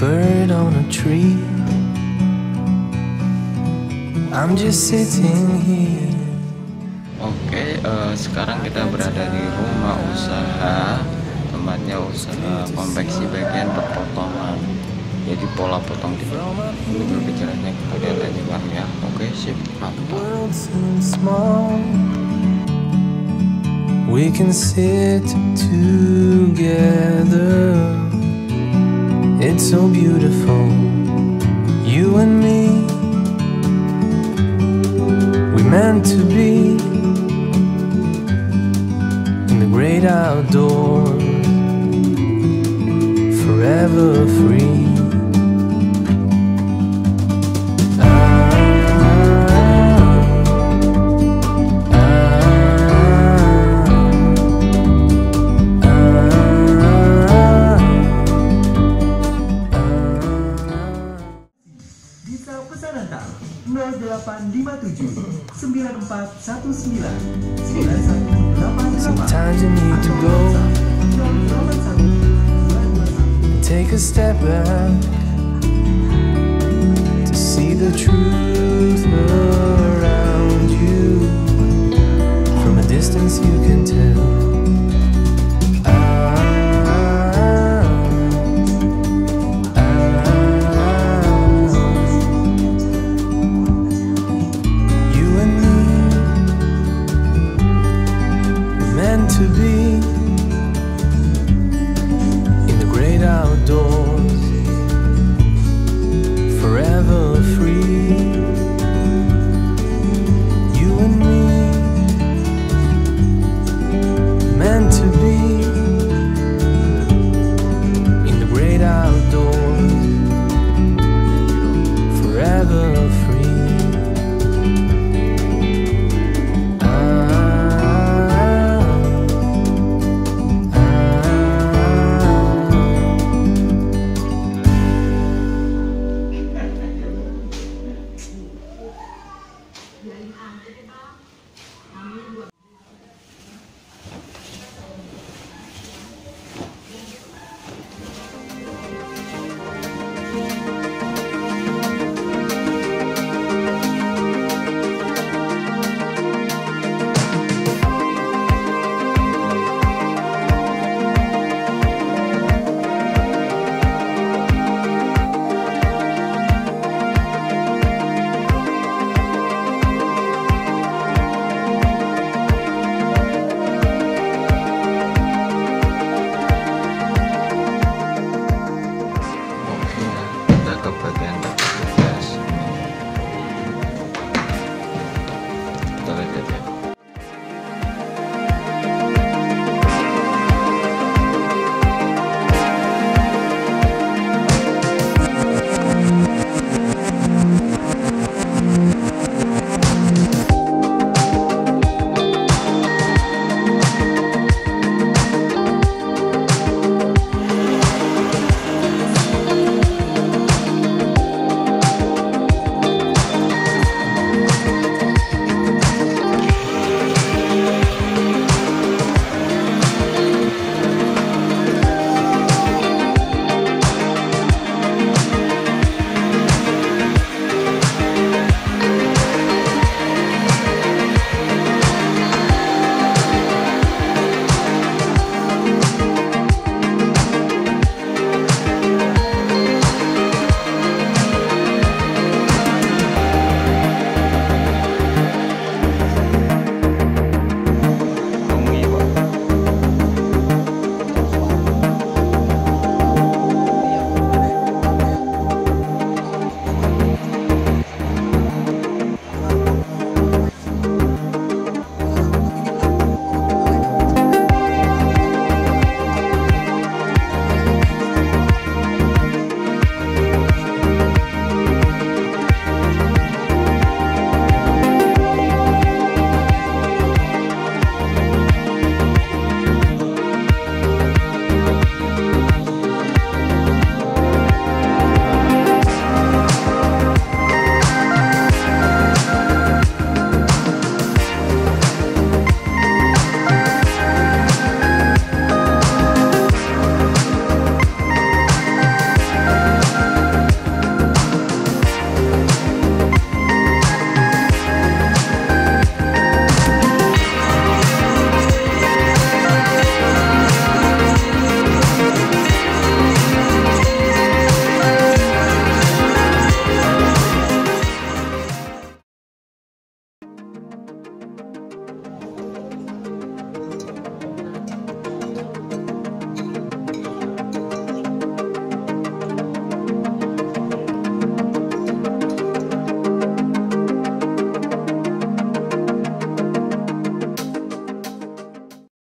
bird on a tree. I'm just sitting here. Oke, sekarang kita berada di rumah usaha, tempatnya usaha konveksi bagian pemotongan. Jadi pola potong di ini berbicaranya kita lihat aja bang ya. Oke, sip, mantap. We can sit together. It's so beautiful, you and me. We meant to be in the great outdoors, forever free. Bisa pesan antar 0857 9419 9188. Sometimes you need to go and take a step back.